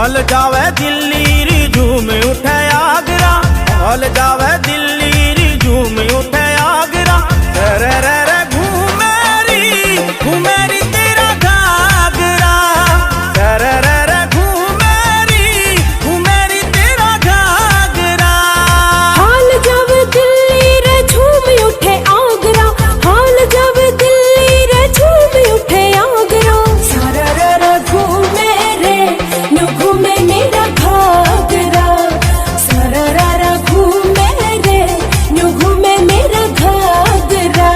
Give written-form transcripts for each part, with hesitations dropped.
हल जावे दिल्ली री झूम उठे आगरा, हल जावे दिल्ली री झूम उठे आगरा। रे रे रे घूमेरी तेरा घाघरा, रे रे रे घूमेरी तेरा घाघरा। हाल जावे दिल्ली रे झूम उठे आगरा, हाल जावे दिल्ली रे झूम उठे आगरा। सारा रा घूमे रे नु घूमे मेरा घाघरा, सारा रा घूमे रे नु घूमे मेरा घाघरा।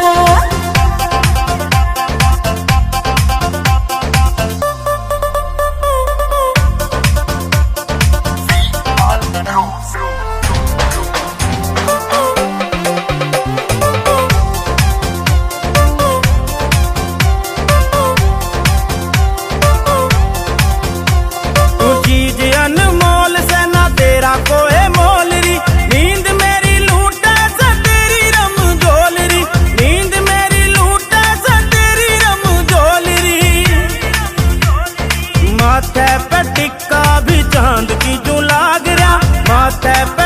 चीज अनमोल से ना तेरा कोई मोल री, नींद मेरी लूटे से तेरी रमजोल री, नींद मेरी लूटे से तेरी रमजोल री। माथे पे टिक्का भी चांद की जो लाग रहा, माथे पे